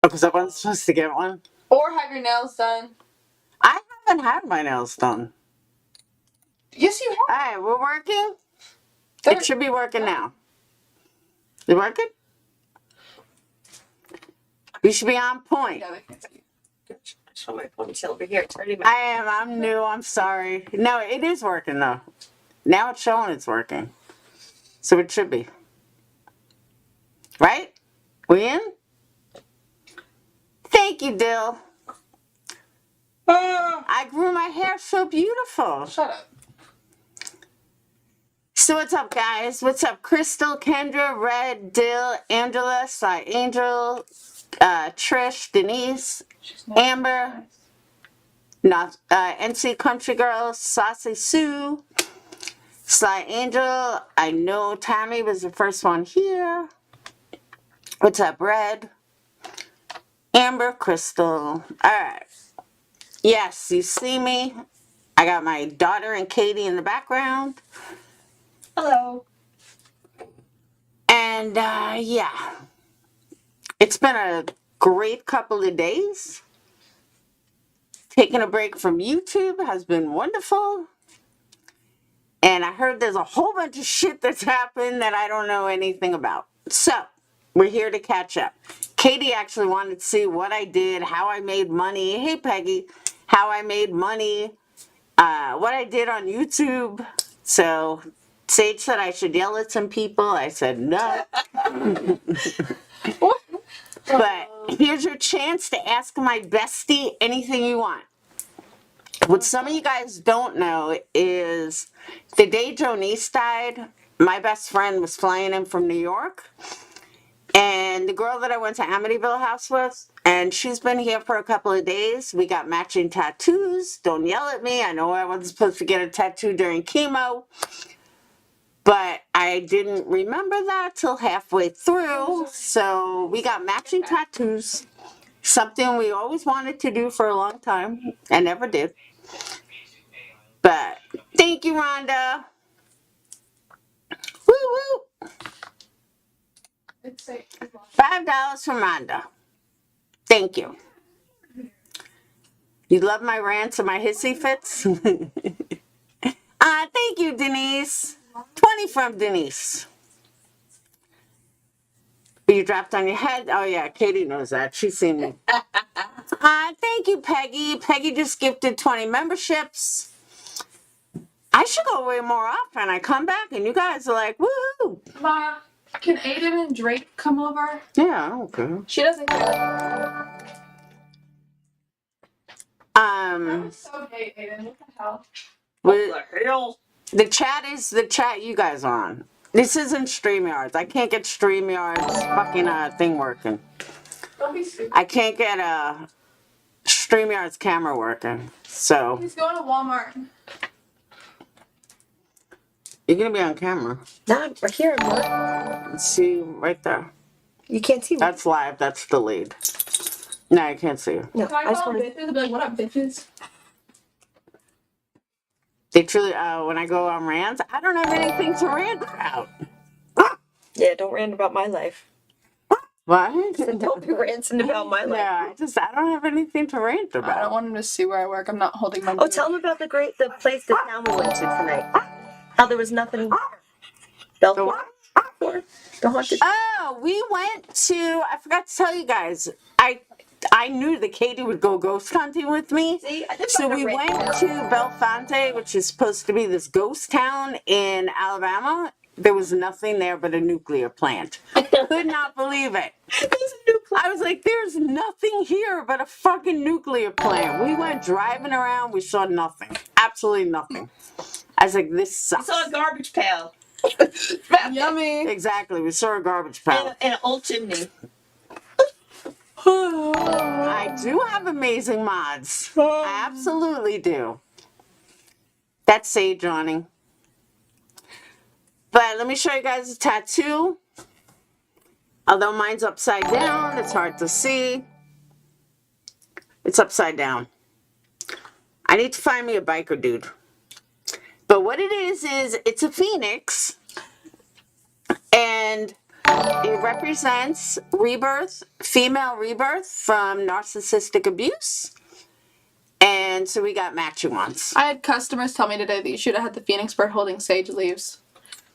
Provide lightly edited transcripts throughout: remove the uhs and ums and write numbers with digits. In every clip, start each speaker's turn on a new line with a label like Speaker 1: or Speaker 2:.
Speaker 1: because I wasn't supposed to get one.
Speaker 2: Or have your nails done.
Speaker 1: I haven't had my nails done.
Speaker 2: Yes, you have.
Speaker 1: All right, we're working. It should be working now. You working? You should be on point.
Speaker 2: Yeah, they can't see you.
Speaker 3: Show my ponytail over here. It's already
Speaker 1: I'm new. I'm sorry. No, it is working though. Now it's showing it's working. So it should be. Right? We in? Thank you, Dill. I grew my hair so beautiful.
Speaker 2: Shut up.
Speaker 1: So what's up, guys? What's up, Crystal, Kendra, Red, Dill, Angela, Sly Angel, Trish, Denise, Amber, not NC Country Girl, Saucy Sue, Sly Angel. I know Tammy was the first one here. What's up, Red? Amber, Crystal. All right. Yes, you see me. I got my daughter and Katie in the background.
Speaker 3: Hello.
Speaker 1: And yeah, it's been a great couple of days. Taking a break from YouTube has been wonderful. And I heard there's a whole bunch of shit that's happened that I don't know anything about. So, we're here to catch up. Katie actually wanted to see what I did, how I made money. Hey, Peggy. How I made money, what I did on YouTube. So, Sage said I should yell at some people. I said no. But here's your chance to ask my bestie anything you want. What some of you guys don't know is the day Jonice died, my best friend was flying in from New York. And the girl that I went to Amityville House with, and she's been here for a couple of days. We got matching tattoos. Don't yell at me. I know I wasn't supposed to get a tattoo during chemo. But I didn't remember that till halfway through. So we got matching tattoos. Something we always wanted to do for a long time and never did. But thank you, Rhonda. Woo woo. $5 from Rhonda. Thank you. You love my rants and my hissy fits? Thank you, Denise. 20 from Denise. You dropped on your head? Oh, yeah, Katie knows that. She's seen me. Thank you, Peggy. Peggy just gifted 20 memberships. I should go away more often. I come back and you guys are like, woohoo.
Speaker 2: Ma, can Aiden and Drake come over?
Speaker 1: Yeah, okay.
Speaker 2: She doesn't care. That was so gay, Aiden. What the hell?
Speaker 3: What the hell?
Speaker 1: The chat is the chat you guys are on. This isn't StreamYards. I can't get StreamYards fucking thing working.
Speaker 2: Don't be stupid.
Speaker 1: I can't get StreamYard's camera working. So
Speaker 2: He's going to Walmart.
Speaker 1: you're gonna be on camera.
Speaker 3: No, we're here. What?
Speaker 1: Let's see right there.
Speaker 3: You can't see me.
Speaker 1: That's live. That's delayed. No, I can't see you.
Speaker 3: No,
Speaker 2: Can I
Speaker 3: I just
Speaker 2: call
Speaker 3: want
Speaker 2: bitches and be like, what up, bitches?
Speaker 1: They truly. When I go on rants, I don't have anything to rant about.
Speaker 3: Yeah, don't rant about my life.
Speaker 1: What?
Speaker 3: Don't be ranting about my life.
Speaker 1: Yeah, I don't have anything to rant about.
Speaker 2: I don't want him to see where I work. I'm not holding my.
Speaker 3: Oh, tell him about the place the town we went to tonight. How there was nothing there. Belfort? The haunted.
Speaker 1: Oh, we went to. I forgot to tell you guys. I knew that Katie would go ghost hunting with me.
Speaker 3: See, I did
Speaker 1: So
Speaker 3: find a
Speaker 1: we
Speaker 3: ring.
Speaker 1: went to Belfonte, which is supposed to be this ghost town in Alabama. There was nothing there but a nuclear plant. Could not believe it. I was like, there's nothing here but a fucking nuclear plant. We went driving around. We saw nothing. Absolutely nothing. I was like, this
Speaker 3: I
Speaker 1: sucks.
Speaker 3: saw a garbage pail.
Speaker 2: Yummy.
Speaker 1: Exactly. We saw a garbage pail.
Speaker 3: And an old chimney.
Speaker 1: I do have amazing mods. I absolutely do. That's Sage yawning. But let me show you guys a tattoo. Although mine's upside down, it's hard to see. It's upside down. I need to find me a biker dude. But what it is it's a phoenix. And It represents rebirth, female rebirth from narcissistic abuse. And so we got matching ones.
Speaker 2: I had customers tell me today that you should have had the phoenix bird holding sage leaves.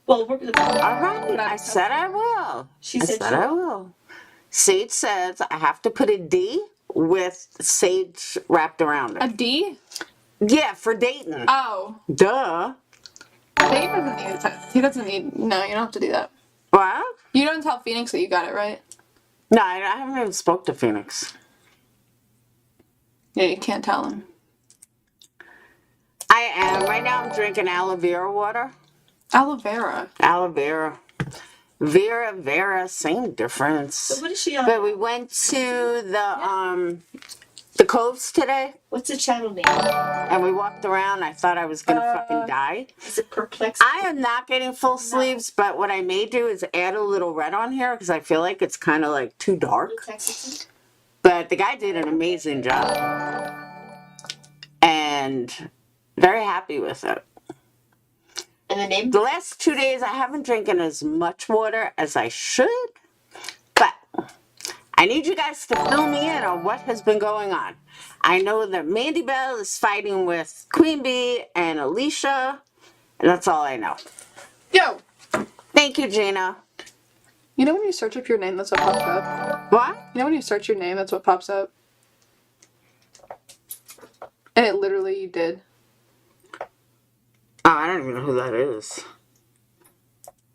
Speaker 3: Well, we're gonna.
Speaker 1: All right, I said I will.
Speaker 3: She
Speaker 1: I
Speaker 3: said
Speaker 1: said
Speaker 3: she
Speaker 1: I will. Sage says I have to put a D with sage wrapped around
Speaker 2: A
Speaker 1: it.
Speaker 2: D?
Speaker 1: Yeah, for dating.
Speaker 2: Oh.
Speaker 1: Duh.
Speaker 2: Dave doesn't need it. He doesn't need. No, you don't have to do that.
Speaker 1: What?
Speaker 2: You don't tell Phoenix that you got it, right?
Speaker 1: No, I haven't even spoke to Phoenix.
Speaker 2: Yeah, you can't tell him.
Speaker 1: I am. Right now I'm drinking aloe vera water.
Speaker 2: Aloe vera.
Speaker 1: Aloe vera. Vera, same difference.
Speaker 3: So what is she on?
Speaker 1: But we went to the coves today,
Speaker 3: What's the channel name?
Speaker 1: and we walked around. I thought I was gonna fucking die.
Speaker 3: Is it Perplexed?
Speaker 1: I am not getting full sleeves, but what I may do is add a little red on here because I feel like it's kind of like too dark.
Speaker 3: Texas?
Speaker 1: But the guy did an amazing job, and very happy with it.
Speaker 3: And the name?
Speaker 1: The last 2 days, I haven't drinking as much water as I should, but I need you guys to fill me in on what has been going on. I know that Mandy Bell is fighting with Queen Bee and Alicia, and that's all I know.
Speaker 2: Yo!
Speaker 1: Thank you, Gina.
Speaker 2: You know when you search up your name, that's what pops up?
Speaker 1: What?
Speaker 2: You know when you search your name, that's what pops up? And it literally did.
Speaker 1: Oh, I don't even know who that is.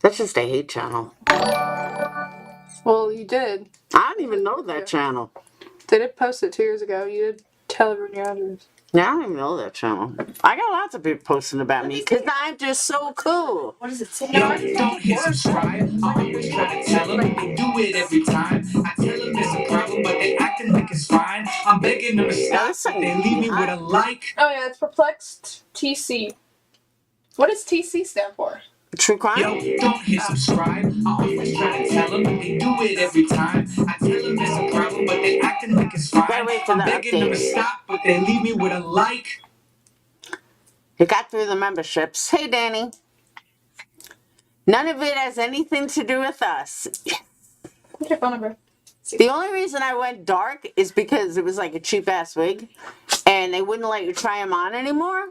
Speaker 1: That's just a hate channel.
Speaker 2: Well, you did.
Speaker 1: I don't even know that channel.
Speaker 2: They did post it 2 years ago. You did tell everyone your address.
Speaker 1: Yeah, I don't even know that channel. I got lots of people posting about me because I'm just so cool.
Speaker 3: What does it say?
Speaker 4: Yo, don't hit subscribe. I always try to tell them. They do it every time. I tell them there's a problem, but they acting like it's fine. I'm begging them to stop, but they leave me with a like.
Speaker 2: Oh yeah, it's Perplexed TC. What does TC stand for?
Speaker 1: True crime?
Speaker 4: Yo, don't hit subscribe. I always try to tell them. They do it every time. I tell them there's a problem, but they acting like it's fine.
Speaker 1: Gotta wait for
Speaker 4: I'm
Speaker 1: the
Speaker 4: begging them to
Speaker 1: update.
Speaker 4: stop, but they leave me with a like.
Speaker 1: You got through the memberships. Hey, Danny. None of it has anything to do with us.
Speaker 2: What's your phone number?
Speaker 1: The only reason I went dark is because it was like a cheap ass wig and they wouldn't let you try them on anymore.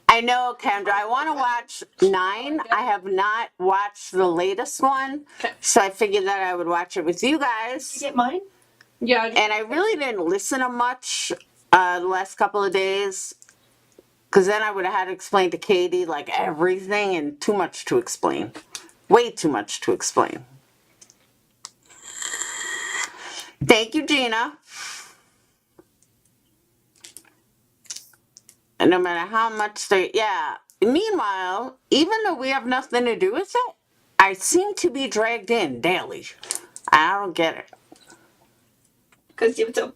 Speaker 1: I know, Kendra, I want to watch 9. I have not watched the latest one, so I figured that I would watch it with you guys.
Speaker 3: Did you get mine?
Speaker 2: Yeah.
Speaker 1: And I really didn't listen to much the last couple of days because then I would have had to explain to Katie like everything and too much to explain. Way too much to explain. Thank you, Gina. And no matter how much they, yeah. Meanwhile, even though we have nothing to do with it, I seem to be dragged in daily. I don't get it.
Speaker 3: Because you're so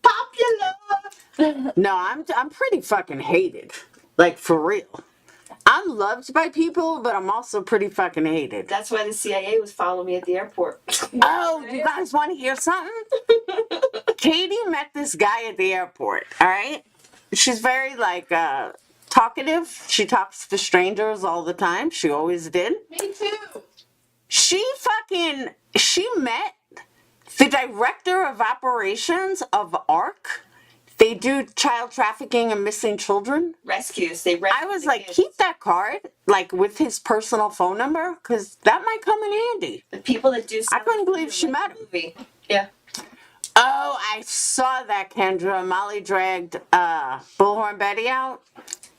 Speaker 3: popular.
Speaker 1: No, I'm pretty fucking hated. Like, for real. I'm loved by people, but I'm also pretty fucking hated.
Speaker 3: That's why the CIA was following me at the airport.
Speaker 1: Oh, you guys want to hear something? Katie met this guy at the airport, all right? She's very, like, talkative. She talks to strangers all the time. She always did.
Speaker 2: Me too.
Speaker 1: She met the director of operations of ARC. They do child trafficking and missing children.
Speaker 3: Rescues. They rescue
Speaker 1: I was
Speaker 3: the
Speaker 1: like,
Speaker 3: kids.
Speaker 1: keep that card, like, with his personal phone number, because that might come in handy.
Speaker 3: The people that do.
Speaker 1: I couldn't believe she met him.
Speaker 3: Movie. Yeah.
Speaker 1: Oh, I saw that, Kendra. Molly dragged Bullhorn Betty out.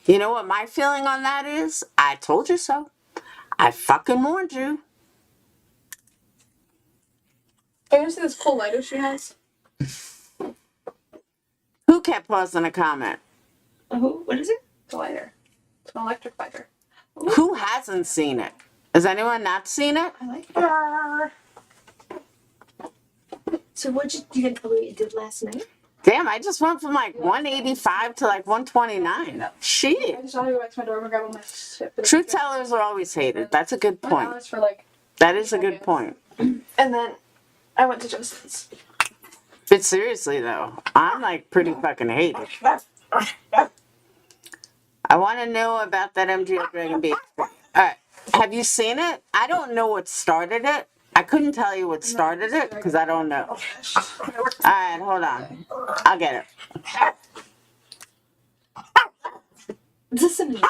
Speaker 1: You know what my feeling on that is? I told you so. I fucking warned you.
Speaker 2: Oh, you want to see this cool lighter she has?
Speaker 1: Who kept pausing a comment?
Speaker 3: Who? What is it?
Speaker 2: It's a lighter. It's an electric lighter.
Speaker 1: Who hasn't seen it? Has anyone not seen it?
Speaker 3: I like it. So what you gonna tell me what you did last night?
Speaker 1: Damn, I just went from like 185 to like 129.
Speaker 2: I
Speaker 1: Shit.
Speaker 2: just saw you go back to my door and grab all my shit.
Speaker 1: Truth tellers are always hated. That's a good point.
Speaker 2: $1 for like.
Speaker 1: That is a good point.
Speaker 2: And then I went to Justin's.
Speaker 1: But seriously though, I'm like pretty fucking hated. I want to know about that MGL Dragon Beach. Alright, have you seen it? I don't know what started it, I couldn't tell you what started it because I don't know. Alright, hold on. I'll get it.
Speaker 3: Listen.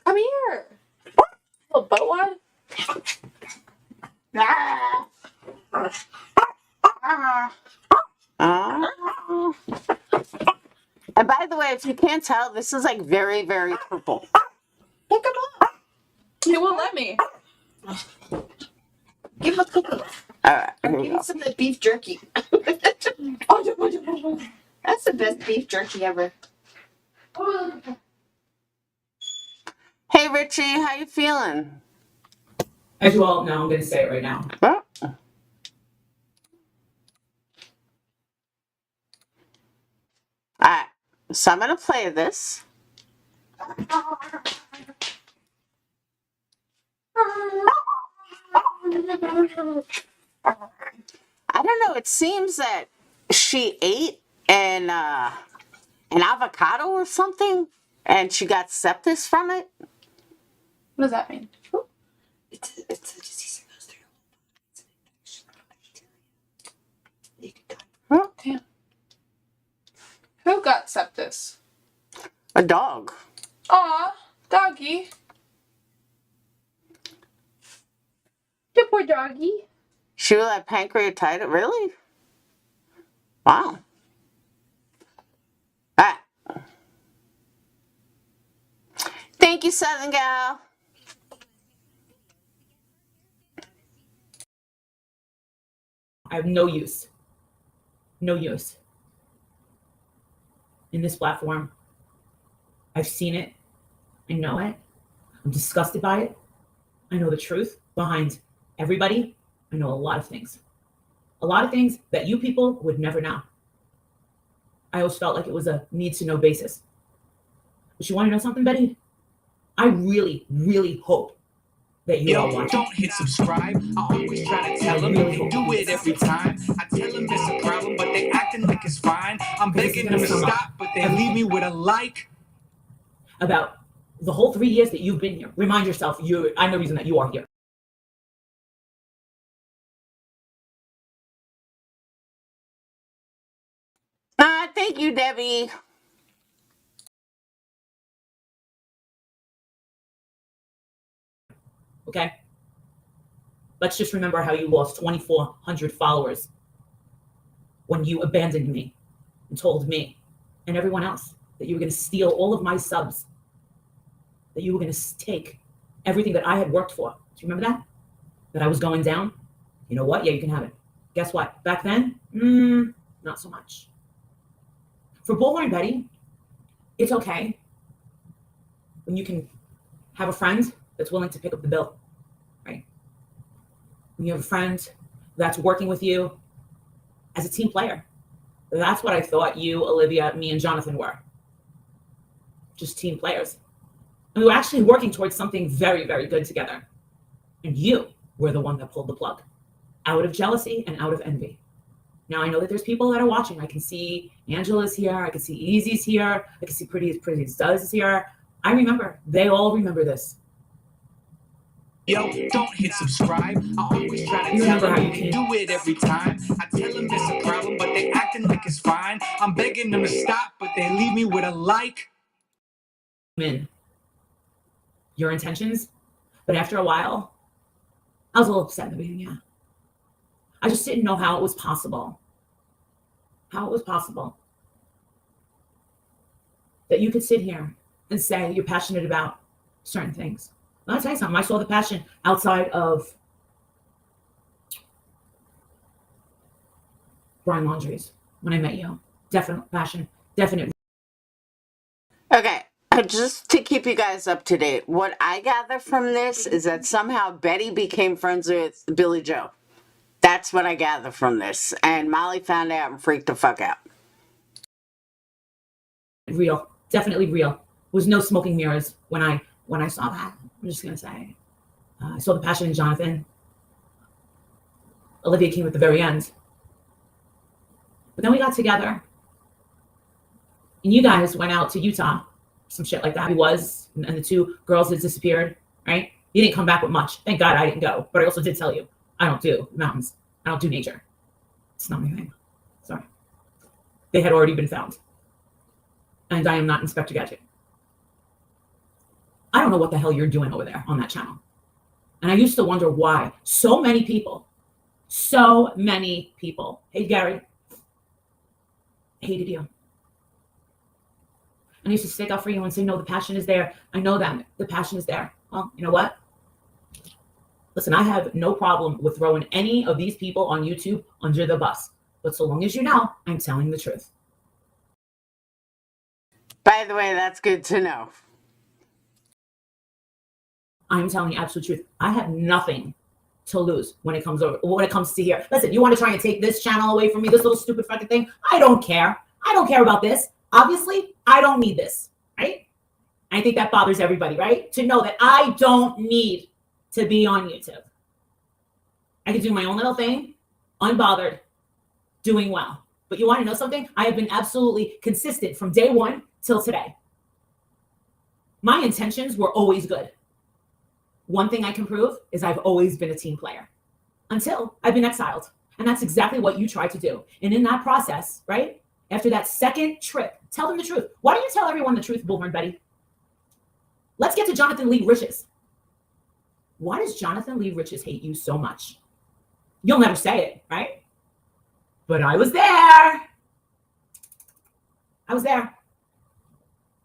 Speaker 2: Come here. Little buttwad.
Speaker 1: And by the way, if you can't tell, this is like very, very purple.
Speaker 2: Pick him up. He won't let me.
Speaker 3: Give him a cookie.
Speaker 1: Alright,
Speaker 3: Or
Speaker 1: here we
Speaker 3: give him
Speaker 1: go.
Speaker 3: some of the beef jerky. That's the best beef jerky ever.
Speaker 1: Hey Richie, how you feeling?
Speaker 5: As you all know, I'm going to say it right now.
Speaker 1: Well, alright, so I'm gonna play this. I don't know, it seems that she ate an avocado or something and she got sepsis from it.
Speaker 2: What does that mean?
Speaker 3: It's a disease that goes through your whole body.
Speaker 2: Damn. Who got sepsis?
Speaker 1: A dog.
Speaker 2: Aw, doggy. Good boy, doggy.
Speaker 1: She will have pancreatitis. Really? Wow. Alright. Thank you, Southern Gal.
Speaker 5: I have no use. No use. In this platform. I've seen it. I know it. I'm disgusted by it. I know the truth behind everybody. I know a lot of things. A lot of things that you people would never know. I always felt like it was a need to know basis. But you want to know something, Betty? I really, really hope that you all
Speaker 4: Yo,
Speaker 5: watch.
Speaker 4: don't hit subscribe. I always try to tell them they do it every time. I tell them it's a problem, but they acting like it's fine. I'm begging them to stop, but they leave me with a like.
Speaker 5: About the whole 3 years that you've been here. Remind yourself, I'm the reason that you are here.
Speaker 1: Thank you, Debbie.
Speaker 5: Okay? Let's just remember how you lost 2,400 followers when you abandoned me and told me and everyone else that you were going to steal all of my subs, that you were going to take everything that I had worked for. Do you remember that? That I was going down? You know what? Yeah, you can have it. Guess what? Back then, not so much. For Bullhorn Betty, it's okay when you can have a friend that's willing to pick up the bill, right? When you have a friend that's working with you as a team player. That's what I thought you, Olivia, me, and Jonathan were. Just team players. And we were actually working towards something very, very good together. And you were the one that pulled the plug out of jealousy and out of envy. Now I know that there's people that are watching. I can see Angela's here. I can see Easy's here. I can see Pretty as Does is here. I remember. They all remember this.
Speaker 4: Yo, don't hit subscribe. I always try to
Speaker 5: You
Speaker 4: tell
Speaker 5: remember
Speaker 4: them
Speaker 5: how
Speaker 4: they
Speaker 5: you
Speaker 4: do it every time. I tell them it's a problem, but they acting like it's fine. I'm begging them to stop, but they leave me with a like.
Speaker 5: In your intentions, but after a while, I was a little upset in the beginning. Yeah, I just didn't know how it was possible. How it was possible that you could sit here and say you're passionate about certain things. Well, I'll tell you something. I saw the passion outside of Brian Laundrie's when I met you. Definite passion. Definite.
Speaker 1: Okay, just to keep you guys up to date, what I gather from this is that somehow Betty became friends with Billy Joe. That's what I gather from this. And Molly found out and freaked the fuck out.
Speaker 5: Real. Definitely real. Was no smoking mirrors when I saw that. I'm just gonna say, I saw the passion in Jonathan. Olivia came at the very end, but then we got together, and you guys went out to Utah, some shit like that. He was, and the two girls had disappeared, right? You didn't come back with much. Thank God I didn't go. But I also did tell you, I don't do mountains. I don't do nature. It's not my thing. Sorry. They had already been found. And I am not Inspector Gadget. I don't know what the hell you're doing over there on that channel. And I used to wonder why so many people, hey, Gary, hated you. And I used to stick up for you and say, no, the passion is there. I know that the passion is there. Well, you know what? Listen, I have no problem with throwing any of these people on YouTube under the bus. But so long as you know, I'm telling the truth.
Speaker 1: By the way, that's good to know.
Speaker 5: I'm telling you absolute truth. I have nothing to lose when it comes to here. Listen, you want to try and take this channel away from me, this little stupid fucking thing? I don't care. I don't care about this. Obviously, I don't need this, right? I think that bothers everybody, right? To know that I don't need to be on YouTube. I can do my own little thing, unbothered, doing well. But you want to know something? I have been absolutely consistent from day one till today. My intentions were always good. One thing I can prove is I've always been a team player until I've been exiled. And that's exactly what you tried to do. And in that process, right, after that second trip, tell them the truth. Why don't you tell everyone the truth, Bullhorn Betty? Let's get to Jonathan Lee Riches. Why does Jonathan Lee Riches hate you so much? You'll never say it, right? But I was there. I was there.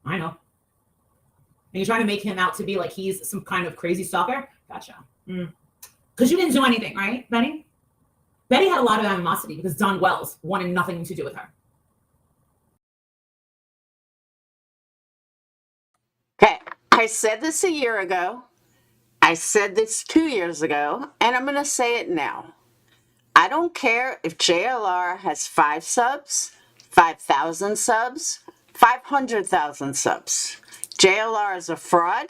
Speaker 5: I know. And you're trying to make him out to be like he's some kind of crazy stalker? Gotcha. Because you didn't do anything, right, Betty? Betty had a lot of animosity because Don Wells wanted nothing to do with her.
Speaker 1: Okay, I said this a year ago. I said this 2 years ago, and I'm going to say it now. I don't care if JLR has 5 subs, 5,000 subs, 500,000 subs. JLR is a fraud.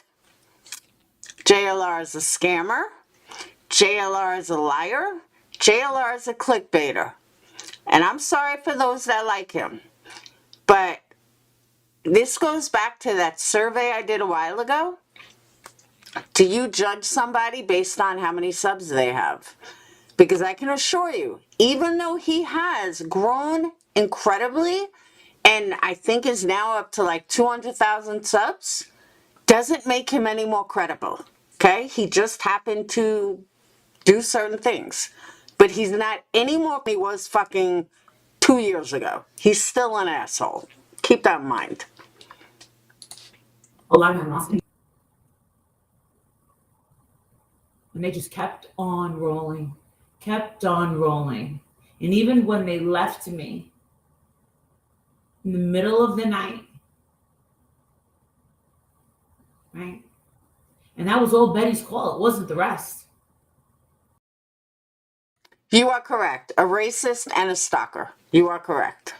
Speaker 1: JLR is a scammer. JLR is a liar. JLR is a clickbaiter. And I'm sorry for those that like him. But this goes back to that survey I did a while ago. Do you judge somebody based on how many subs they have? Because I can assure you, even though he has grown incredibly, and I think is now up to like 200,000 subs, doesn't make him any more credible, okay? He just happened to do certain things. But he's not any more than he was fucking 2 years ago. He's still an asshole. Keep that in mind.
Speaker 5: A lot of animosity. And they just kept on rolling, kept on rolling. And even when they left me in the middle of the night, right? And that was all Betty's call. It wasn't the rest.
Speaker 1: You are correct. A racist and a stalker. You are correct.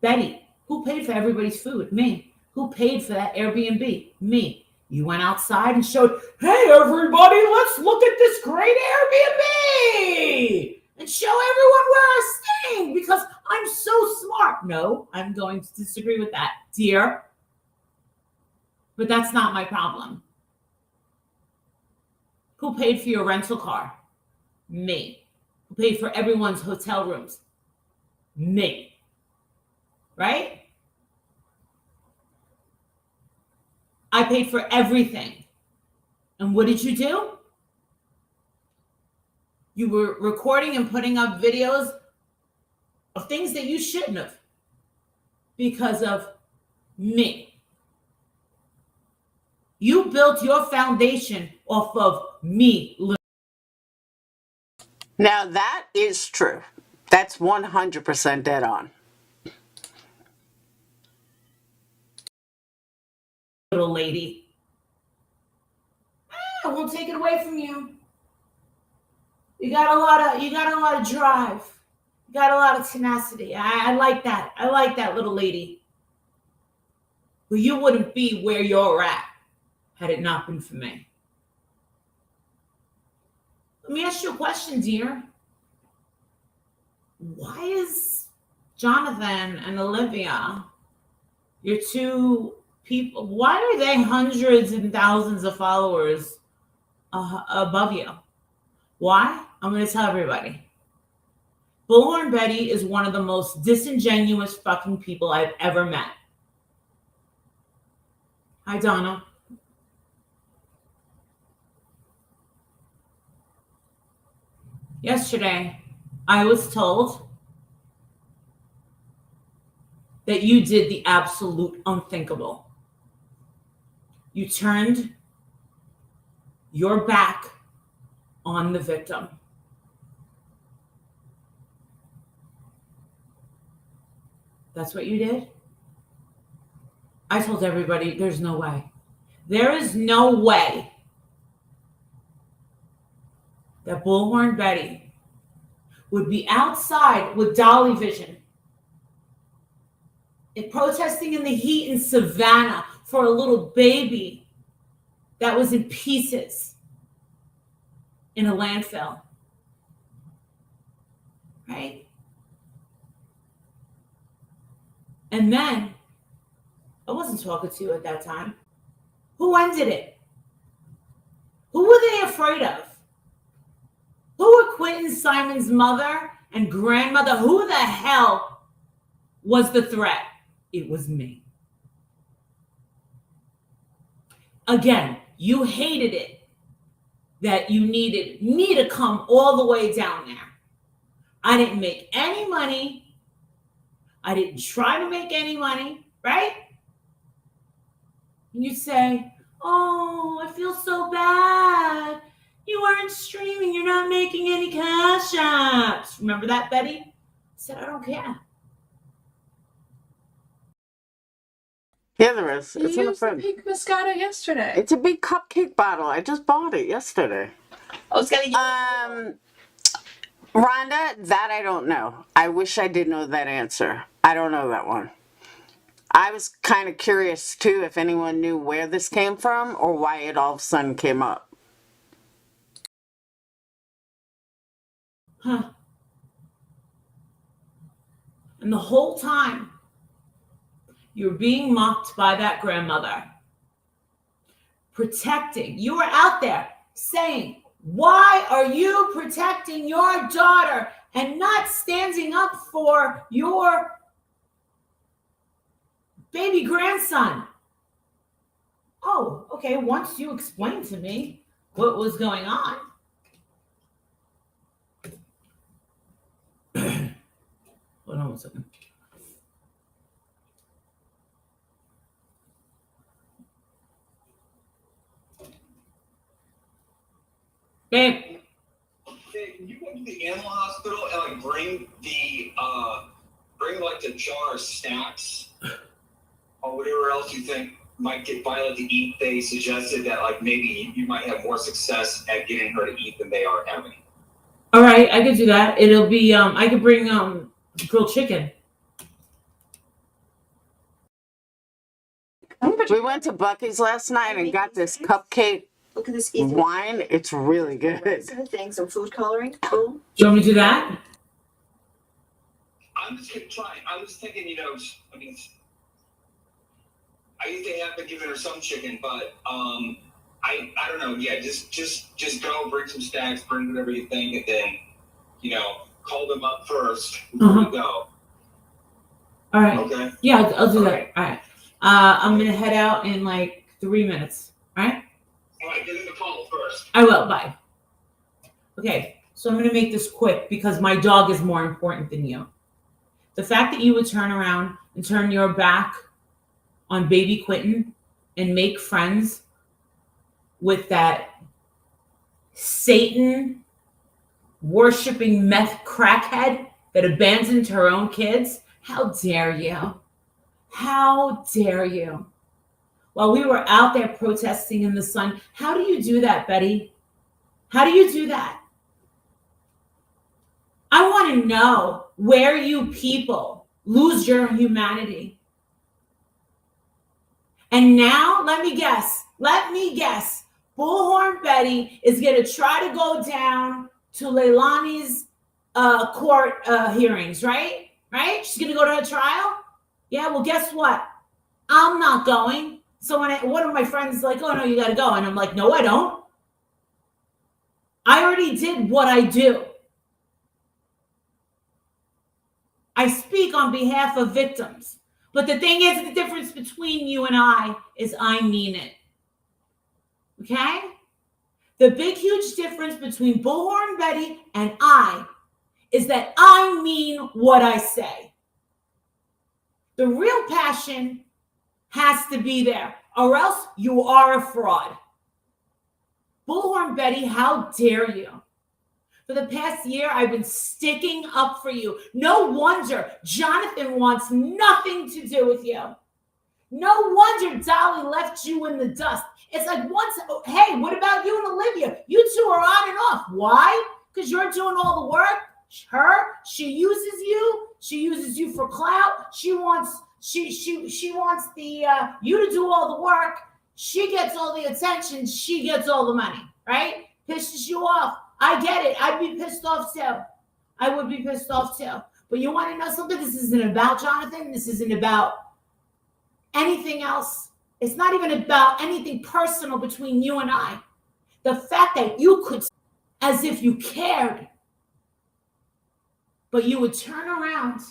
Speaker 5: Betty, who paid for everybody's food? Me. Who paid for that Airbnb? Me. You went outside and showed, hey, everybody, let's look at this great Airbnb and show everyone where I'm staying because I'm so smart. No, I'm going to disagree with that, dear. But that's not my problem. Who paid for your rental car? Me. Who paid for everyone's hotel rooms? Me. Right? I paid for everything. And what did you do? You were recording and putting up videos of things that you shouldn't have because of me. You built your foundation off of me.
Speaker 1: Now that is true. That's 100% dead on.
Speaker 5: Little lady. I won't take it away from you. You got a lot of drive. You got a lot of tenacity. I like that. I like that, little lady. But you wouldn't be where you're at had it not been for me. Let me ask you a question, dear. Why is Jonathan and Olivia, your two people, why are they hundreds and thousands of followers above you? Why? I'm going to tell everybody. Bullhorn Betty is one of the most disingenuous fucking people I've ever met. Hi, Donna. Yesterday, I was told that you did the absolute unthinkable. You turned your back on the victim. That's what you did? I told everybody, there's no way. There is no way that Bullhorn Betty would be outside with Dolly Vision and protesting in the heat in Savannah for a little baby that was in pieces in a landfill. Right? And then, I wasn't talking to you at that time. Who ended it? Who were they afraid of? Who were Quentin Simon's mother and grandmother? Who the hell was the threat? It was me. Again, you hated it that you needed me to come all the way down there. I didn't make any money. I didn't try to make any money, right? And you'd say, oh, I feel so bad. You weren't streaming. You're not making any cash apps. Remember that, Betty? I said, I don't care.
Speaker 1: Yeah, there is.
Speaker 2: You
Speaker 1: It's in the
Speaker 2: used the
Speaker 1: fridge.
Speaker 2: pink Moscato yesterday.
Speaker 1: It's a big cupcake bottle. I just bought it yesterday.
Speaker 3: I was going to
Speaker 1: Rhonda, that I don't know. I wish I did know that answer. I don't know that one. I was kind of curious, too, if anyone knew where this came from or why it all of a sudden came up.
Speaker 5: Huh. And the whole time, you were being mocked by that grandmother. Protecting. You were out there saying, why are you protecting your daughter and not standing up for your baby grandson? Oh, okay. Once you explained to me what was going on. Hold on one second. Babe.
Speaker 6: Hey, can you go to the animal hospital and like bring like the jar of snacks or whatever else you think might get Violet to eat? They suggested that like maybe you might have more success at getting her to eat than they are having.
Speaker 5: All right, I could do that. It'll be I could bring grilled chicken.
Speaker 1: We went to Buc-ee's last night and got this cupcake
Speaker 3: look at this
Speaker 1: wine. It's really good.
Speaker 3: Some things, some food coloring. Boom.
Speaker 5: Do you want me to do that?
Speaker 6: I'm just gonna try. I was thinking, I mean, I think they have been giving her some chicken, but I don't know. Yeah, just go bring some snacks, bring whatever you think, and then call them up first before we go.
Speaker 5: All right.
Speaker 6: Okay.
Speaker 5: Yeah, I'll do that. All right. I'm gonna head out in like 3 minutes. All right.
Speaker 6: All right, give them a call first.
Speaker 5: I will. Bye. Okay. So I'm gonna make this quick because my dog is more important than you. The fact that you would turn around and turn your back on baby Quentin and make friends with that Satan worshiping meth crackhead that abandoned her own kids. How dare you? How dare you? While we were out there protesting in the sun, how do you do that, Betty? How do you do that? I want to know where you people lose your humanity. And now, let me guess. Bullhorn Betty is going to try to go down to Leilani's court hearings, right? Right? She's going to go to her trial? Yeah, well, guess what? I'm not going. So when one of my friends is like, oh no, you gotta go. And I'm like, no, I don't. I already did what I do. I speak on behalf of victims. But the thing is, the difference between you and I is I mean it. Okay? The big, huge difference between Bullhorn Betty and I is that I mean what I say. The real passion has to be there, or else you are a fraud. Bullhorn Betty, how dare you? For the past year, I've been sticking up for you. No wonder Jonathan wants nothing to do with you. No wonder Dolly left you in the dust. It's like once, hey, what about you and Olivia? You two are on and off. Why? Because you're doing all the work. She uses you. She uses you for clout. She wants the you to do all the work. She gets all the attention. She gets all the money, right? Pisses you off. I get it. I'd be pissed off too. I would be pissed off too. But you want to know something? This isn't about Jonathan. This isn't about anything else. It's not even about anything personal between you and I. The fact that you could, as if you cared, but you would turn around.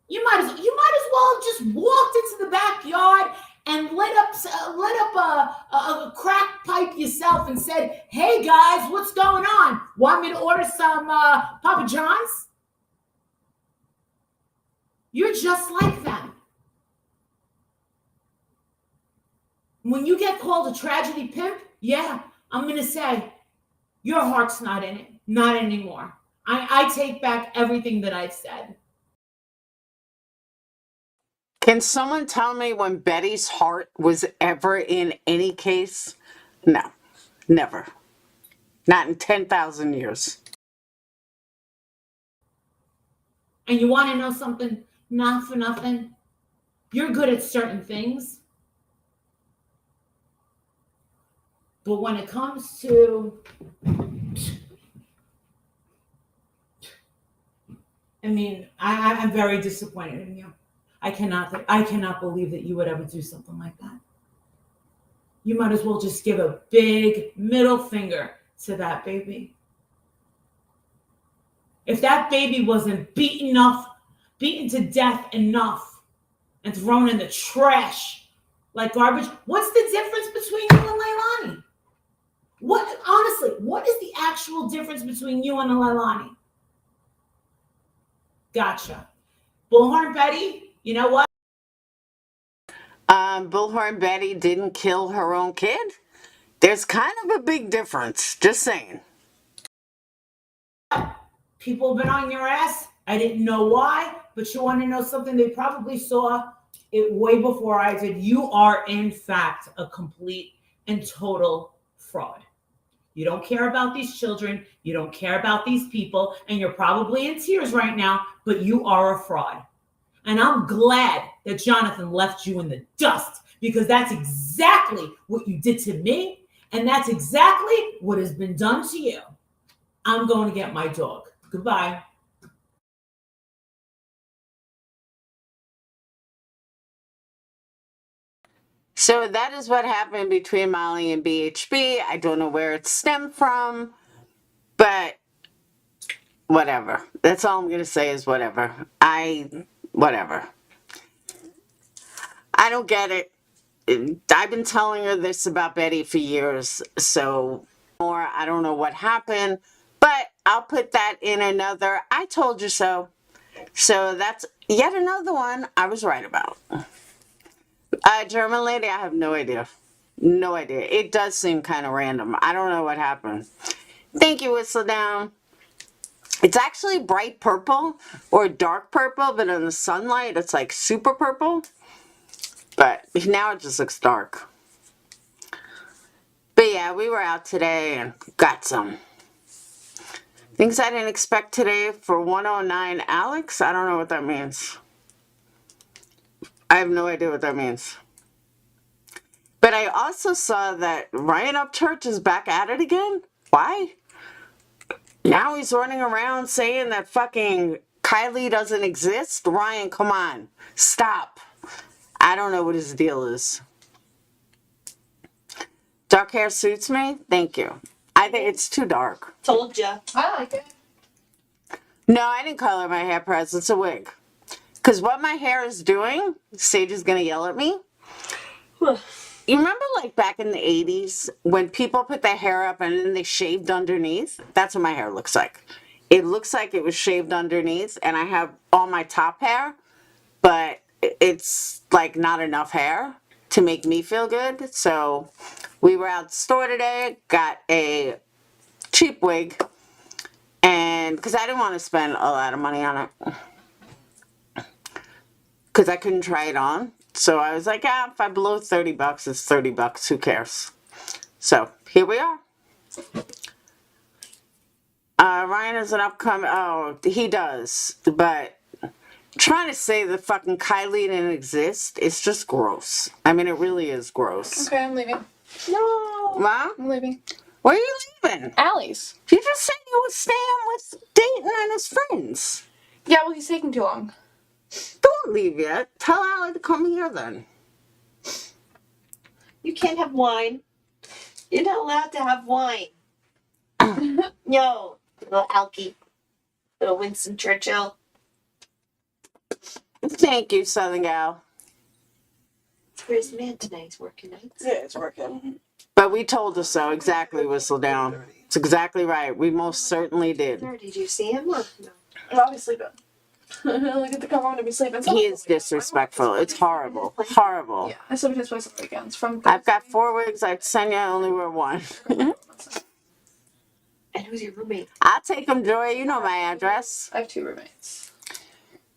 Speaker 5: You might as well have just walked into the backyard and lit up a crack pipe yourself and said, "Hey guys, what's going on? Want me to order some Papa John's?" You're just like them. When you get called a tragedy pimp, yeah, I'm gonna say your heart's not in it, not anymore. I take back everything that I've said.
Speaker 1: Can someone tell me when Betty's heart was ever in any case? No, never. Not in 10,000 years.
Speaker 5: And you want to know something? Not for nothing. You're good at certain things. But when it comes to, I mean, I'm very disappointed in you. I cannot believe that you would ever do something like that. You might as well just give a big middle finger to that baby. If that baby wasn't beaten to death enough, and thrown in the trash like garbage, what's the difference between you and Leilani? What is the actual difference between you and Leilani? Gotcha. Bullhorn Betty, you know what?
Speaker 1: Bullhorn Betty didn't kill her own kid. There's kind of a big difference. Just saying.
Speaker 5: People have been on your ass. I didn't know why, but you want to know something? They probably saw it way before I did. You are, in fact, a complete and total fraud. You don't care about these children. You don't care about these people. And you're probably in tears right now, but you are a fraud. And I'm glad that Jonathan left you in the dust, because that's exactly what you did to me. And that's exactly what has been done to you. I'm going to get my dog. Goodbye.
Speaker 1: So that is what happened between Molly and BHB. I don't know where it stemmed from, but whatever. That's all I'm going to say is whatever. Whatever. I don't get it. I've been telling her this about Betty for years, so more, I don't know what happened, but I'll put that in another I told you so. So that's yet another one I was right about. German lady, I have no idea. No idea. It does seem kind of random. I don't know what happened. Thank you, Whistle Down. It's actually bright purple or dark purple, but in the sunlight, it's like super purple. But now it just looks dark. But yeah, we were out today and got some things I didn't expect today for 109 Alex. I don't know what that means. I have no idea what that means. But I also saw that Ryan Upchurch is back at it again. Why? Now he's running around saying that fucking Kylie doesn't exist. Ryan, come on. Stop. I don't know what his deal is. Dark hair suits me. Thank you. I think it's too dark.
Speaker 3: Told ya.
Speaker 2: I like it.
Speaker 1: No, I didn't color my hair, Perez. It's a wig. Because what my hair is doing, Sage is going to yell at me. You remember like back in the 80s when people put their hair up and then they shaved underneath? That's what my hair looks like. It looks like it was shaved underneath and I have all my top hair, but it's like not enough hair to make me feel good. So we were out the store today, got a cheap wig, and because I didn't want to spend a lot of money on it because I couldn't try it on. So I was like, if I blow $30, it's $30. Who cares? So here we are. Ryan is an upcoming. Oh, he does. But trying to say that fucking Kylie didn't exist, it's just gross. I mean, it really is gross.
Speaker 2: Okay, I'm leaving.
Speaker 3: No.
Speaker 1: Well,
Speaker 2: I'm leaving.
Speaker 1: where are you leaving?
Speaker 2: Allie's.
Speaker 1: You just said you were staying with Dayton and his friends.
Speaker 2: Yeah, well, he's taking too long.
Speaker 1: Don't leave yet. Tell Allie to come here then.
Speaker 3: You can't have wine. You're not allowed to have wine. No. Little Alky. Little Winston Churchill.
Speaker 1: Thank you, Southern Gal.
Speaker 3: Where's the man tonight? He's working nights.
Speaker 2: Yeah, it's working.
Speaker 1: But we told her so. Exactly, Whistle Down. It's exactly right. We most certainly did.
Speaker 3: Did you see him or no?
Speaker 2: I'm probably sleeping. I don't get to come home to be sleeping.
Speaker 1: He is disrespectful. It's horrible. Horrible.
Speaker 2: Yeah, I sleep at his place on the weekends. From
Speaker 1: I've got 4 wigs. I'd send you. I only wear one.
Speaker 3: And who's your roommate?
Speaker 1: I'll take them, Joy. You know my address.
Speaker 2: I have 2 roommates.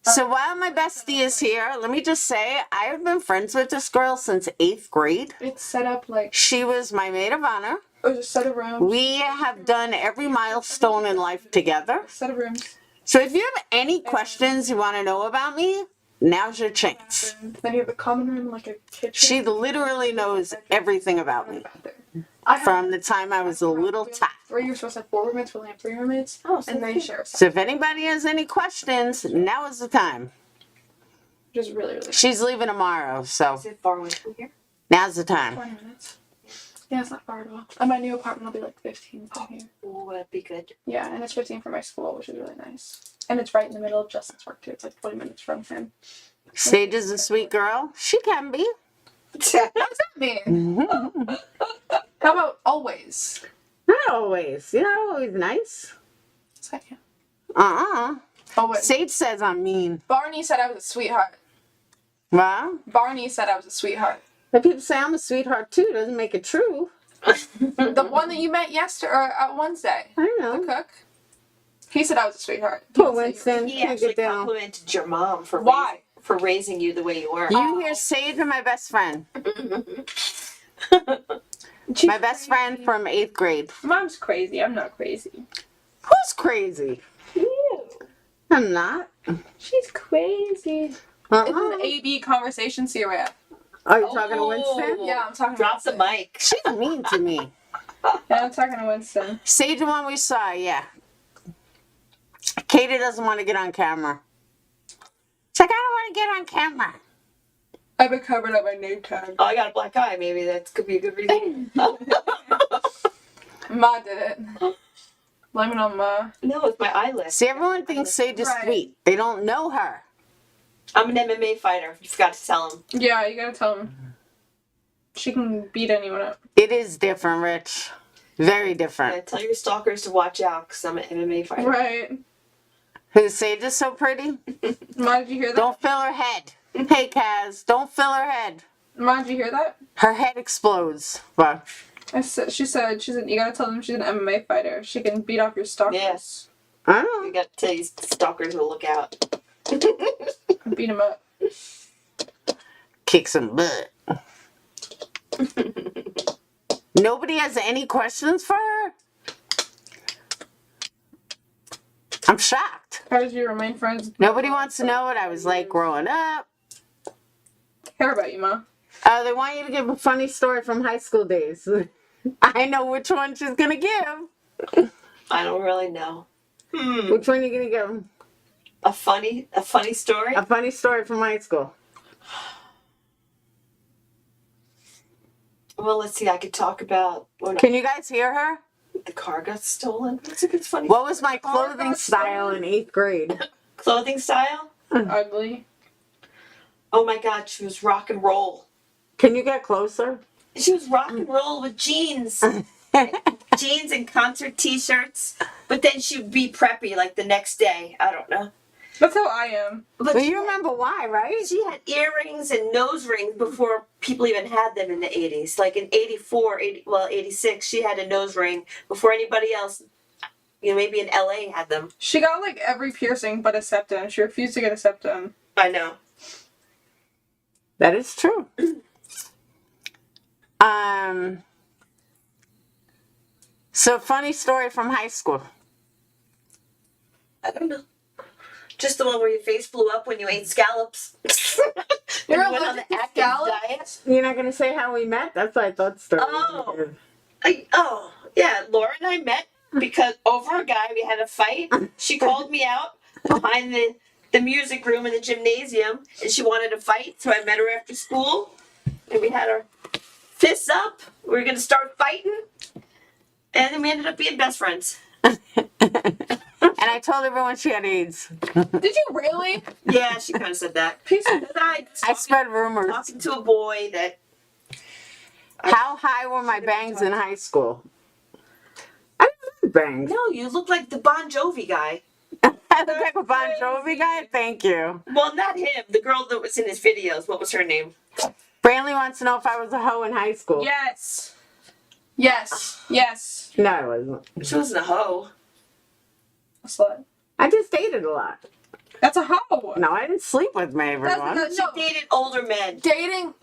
Speaker 1: So while my bestie is here, let me just say I have been friends with this girl since 8th grade.
Speaker 2: It's set up like
Speaker 1: She was my maid of honor.
Speaker 2: there's a set of rooms.
Speaker 1: We have done every milestone in life together.
Speaker 2: Set of rooms.
Speaker 1: So if you have any questions you want to know about me, now's your chance.
Speaker 2: Then you have a common room, like a kitchen.
Speaker 1: She literally knows everything about me
Speaker 2: I have
Speaker 1: from the time I was a little tot.
Speaker 2: 3. You're supposed to have 4 roommates. We only have 3 roommates.
Speaker 3: Oh, so
Speaker 2: and they share a set,
Speaker 1: So if anybody has any questions, now is the time.
Speaker 2: which is really, really
Speaker 1: She's leaving tomorrow, so
Speaker 3: Is it far away from here?
Speaker 1: now's the time.
Speaker 2: 20 minutes. Yeah, it's not far at all. And my new apartment will be like 15 from here.
Speaker 3: Oh, that'd be good.
Speaker 2: Yeah, and it's 15 from my school, which is really nice. And it's right in the middle of Justin's work too. It's like 20 minutes from him.
Speaker 1: Sage is a sweet girl. She can be.
Speaker 2: What does that mean? How about always?
Speaker 1: Not always. You're not always nice.
Speaker 2: Second.
Speaker 1: Uh-uh.
Speaker 2: Always.
Speaker 1: Sage says I'm mean.
Speaker 2: Barney said I was a sweetheart.
Speaker 1: Well,
Speaker 2: Barney said I was a sweetheart.
Speaker 1: but people say I'm a sweetheart too. Doesn't make it true.
Speaker 2: The one that you met yesterday or Wednesday.
Speaker 1: I
Speaker 2: The
Speaker 1: know.
Speaker 2: cook. He said I was a sweetheart.
Speaker 1: Poor Winston.
Speaker 3: He
Speaker 1: Can't
Speaker 3: actually
Speaker 1: get down.
Speaker 3: complimented your mom for
Speaker 2: Why?
Speaker 3: for raising you the way you were.
Speaker 1: You hear Sage and my best friend.
Speaker 2: She's
Speaker 1: My best friend from 8th grade.
Speaker 2: Mom's crazy. I'm not crazy.
Speaker 1: Who's crazy?
Speaker 2: You.
Speaker 1: I'm not.
Speaker 2: She's crazy. It's
Speaker 1: Uh-uh.
Speaker 2: an AB conversation series.
Speaker 1: Are you talking to Winston?
Speaker 2: Yeah, I'm talking
Speaker 3: Drop
Speaker 2: to
Speaker 3: the
Speaker 2: Winston.
Speaker 3: mic.
Speaker 1: She's mean to me.
Speaker 2: Yeah, I'm talking to Winston.
Speaker 1: Sage, the one we saw, yeah. Katie doesn't want to get on camera. She's like, I don't want to get on camera.
Speaker 2: I've been covered up my name tag.
Speaker 3: Oh, I got a black eye. Maybe that could be a good reason.
Speaker 2: Ma did it. Blame it on Ma.
Speaker 3: No, it's my eyelid.
Speaker 1: See, everyone thinks Sage is
Speaker 2: Right.
Speaker 1: sweet. They don't know her.
Speaker 3: I'm an MMA fighter. You forgot to tell him.
Speaker 2: Yeah, you gotta tell him. She can beat anyone up.
Speaker 1: It is different, Rich. Very different.
Speaker 3: Tell your stalkers to watch out because I'm an MMA fighter.
Speaker 2: Right.
Speaker 1: Who Sage is so pretty?
Speaker 2: Ma, did you hear that?
Speaker 1: Don't fill her head. Hey, Kaz, don't fill her head.
Speaker 2: Ma, did you hear that?
Speaker 1: Her head explodes. Well,
Speaker 2: She said, you gotta tell them she's an MMA fighter. She can beat off your stalkers.
Speaker 3: Yes.
Speaker 1: I don't know.
Speaker 3: You got to tell these stalkers to look out.
Speaker 2: Beat them up.
Speaker 1: Kick some butt. Nobody has any questions for her? I'm shocked.
Speaker 2: How did you remain friends?
Speaker 1: Nobody wants to know what I was like growing up.
Speaker 2: Care about you, Ma.
Speaker 1: Oh, they want you to give a funny story from high school days. I know which one she's gonna give.
Speaker 3: I don't really know.
Speaker 1: Which one are you gonna give?
Speaker 3: A funny story?
Speaker 1: A funny story from high school.
Speaker 3: Well, let's see. I could talk about when
Speaker 1: Can you guys hear her?
Speaker 3: the car got stolen. It's funny.
Speaker 1: What was my clothing style in 8th grade?
Speaker 3: Clothing style?
Speaker 2: Ugly.
Speaker 3: Oh my God, she was rock and roll.
Speaker 1: Can you get closer?
Speaker 3: She was rock and roll with jeans. Jeans and concert t-shirts. But then she'd be preppy like the next day. I don't know.
Speaker 2: That's how I am.
Speaker 3: But
Speaker 1: Well, you remember why, right?
Speaker 3: she had earrings and nose rings before people even had them in the 80s. Like in 84, 86, she had a nose ring before anybody else, maybe in LA had them.
Speaker 2: She got like every piercing but a septum. She refused to get a septum.
Speaker 3: I know.
Speaker 1: That is true. So funny story from high school.
Speaker 3: I don't know. Just the one where your face blew up when you ate scallops.
Speaker 2: You're
Speaker 3: When you went on
Speaker 2: allergic
Speaker 3: the
Speaker 2: to
Speaker 3: Atkins
Speaker 2: scallops?
Speaker 3: diet.
Speaker 1: You're not gonna say how we met? That's what I thought story.
Speaker 3: Oh. Yeah, Laura and I met because over a guy we had a fight. She called me out behind the music room in the gymnasium and she wanted to fight, so I met her after school and we had our fists up. We were gonna start fighting and then we ended up being best friends.
Speaker 1: And I told everyone she had AIDS.
Speaker 2: Did you really?
Speaker 3: Yeah, she kind of said that.
Speaker 2: Piece of
Speaker 3: I
Speaker 1: spread rumors.
Speaker 3: talking to a boy that
Speaker 1: How high were my bangs in high school? I didn't have bangs.
Speaker 3: no, you look like the Bon Jovi guy.
Speaker 1: I look like a Bon Jovi guy? Thank you.
Speaker 3: Well, not him. The girl that was in his videos. What was her name?
Speaker 1: Brantley wants to know if I was a hoe in high school.
Speaker 2: Yes. Yes. Yes.
Speaker 1: No, I wasn't.
Speaker 3: She wasn't a hoe.
Speaker 2: A slut.
Speaker 1: I just dated a lot.
Speaker 2: That's a hoe.
Speaker 1: No, I didn't sleep with my everyone.
Speaker 2: That's
Speaker 3: She dated older men.
Speaker 2: dating.